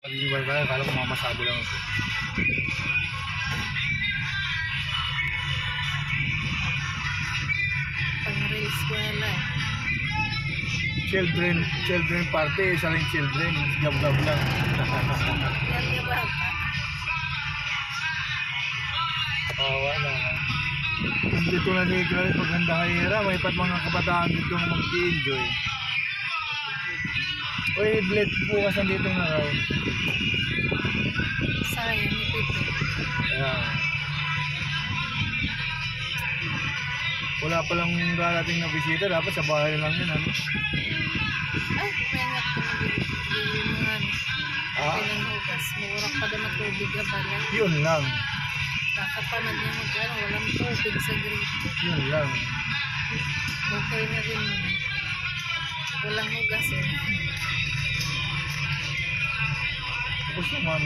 Pag-iwal ka, akala ko mamasabi lang ako. Pang-race ko na lang. Children party, isa rin children. Gab-gab lang. Yan yung bata. Kawawa na. Nandito na si Grace paganda kay Hira. May pat mga kabataan dito mag-enjoy. Uy, blade bukas nandito na raw. Sayang, ni Pipi. Ayan. Wala palang darating na bisita. Dapat sa bahay lang yun. Ano? Ay, may nga ko nabili mga Ah, pinanghugas. Murak pa daw na tubig na pala. yun lang. Kakatamad niya magkano, walang tubig sa grito. Yun lang. Okay na rin. Walang hugas eh. Tapos naman,